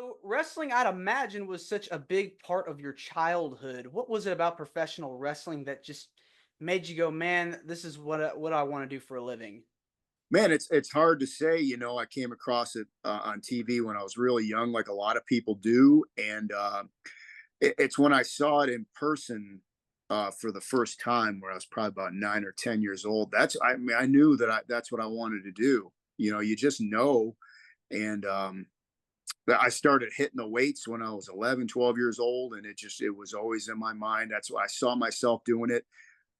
So, wrestling, I'd imagine, was such a big part of your childhood. What was it about professional wrestling that just made you go, "Man, this is what I want to do for a living"? Man, it's hard to say. I came across it on TV when I was really young, like a lot of people do, and it's when I saw it in person for the first time, where I was probably about 9 or 10 years old. I mean, I knew that's what I wanted to do. You just know, and I started hitting the weights when I was 11, 12 years old, and it was always in my mind. That's why I saw myself doing it.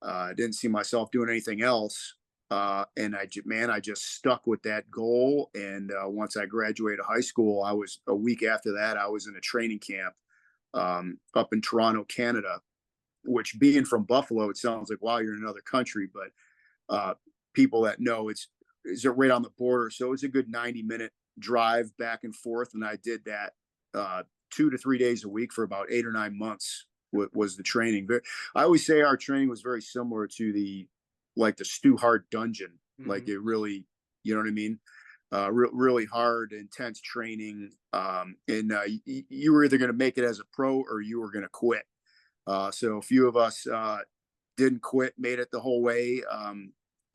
I didn't see myself doing anything else. And man, I just stuck with that goal. And once I graduated high school, I was a week after that, I was in a training camp up in Toronto, Canada, which being from Buffalo, it sounds like, wow, you're in another country. But uh, people that know is it right on the border. So it's a good 90-minute drive back and forth. And I did that 2 to 3 days a week for about 8 or 9 months was the training. I always say our training was very similar to the Stu Hart dungeon. Like Hmm. it really, you know what I mean? Really hard, intense training. And you were either going to make it as a pro or you were going to quit. So a few of us didn't quit, made it the whole way.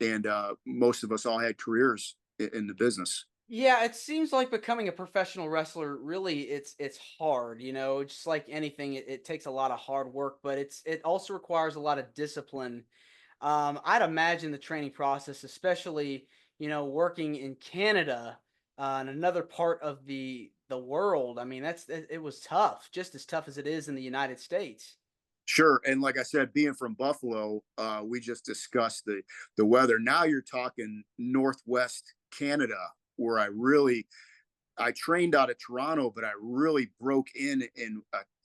And most of us all had careers in the business. Yeah, it seems like becoming a professional wrestler really it's hard, just like anything, it takes a lot of hard work, but it also requires a lot of discipline. I'd imagine the training process, especially working in Canada, in another part of the world. I mean, it was tough, just as tough as it is in the United States. Sure, and like I said, being from Buffalo, we just discussed the weather. Now you're talking Northwest Canada, where I trained out of Toronto, but I really broke in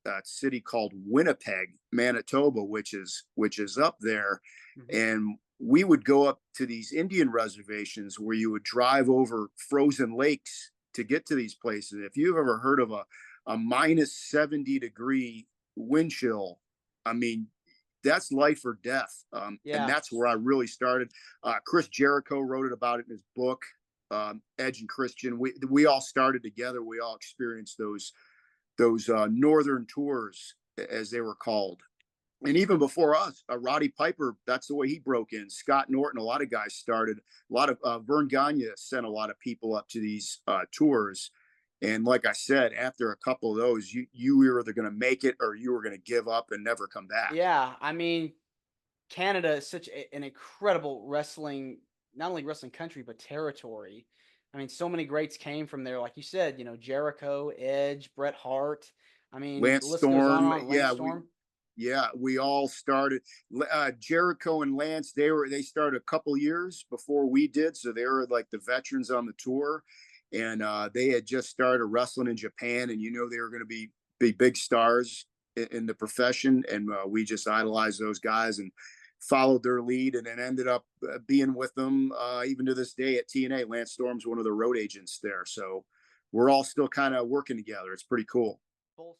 a city called Winnipeg, Manitoba, which is up there, Mhm. and we would go up to these Indian reservations where you would drive over frozen lakes to get to these places. If you've ever heard of a minus 70-degree wind chill, I mean, that's life or death. And Yeah. that's where I really started. Chris Jericho wrote it about it in his book, Edge and Christian. We all started together. We all experienced those northern tours, as they were called. And even before us, Roddy Piper, that's the way he broke in. Scott Norton, a lot of guys started. A lot of Vern Gagne sent a lot of people up to these tours. And like I said, after a couple of those, you were either going to make it or you were going to give up and never come back. Yeah, I mean, Canada is such an incredible wrestling, not only wrestling country, but territory. I mean, so many greats came from there. Like you said, Jericho, Edge, Bret Hart. I mean, the Lance list goes on and Storm, on. Lance yeah, Storm. we all started. Jericho and Lance, they started a couple years before we did, so they were like the veterans on the tour, and they had just started wrestling in Japan, and they were going to be big stars in the profession, and we just idolized those guys and followed their lead, and then ended up being with them even to this day at TNA. Lance Storm's one of the road agents there, so we're all still kind of working together. It's pretty cool. Full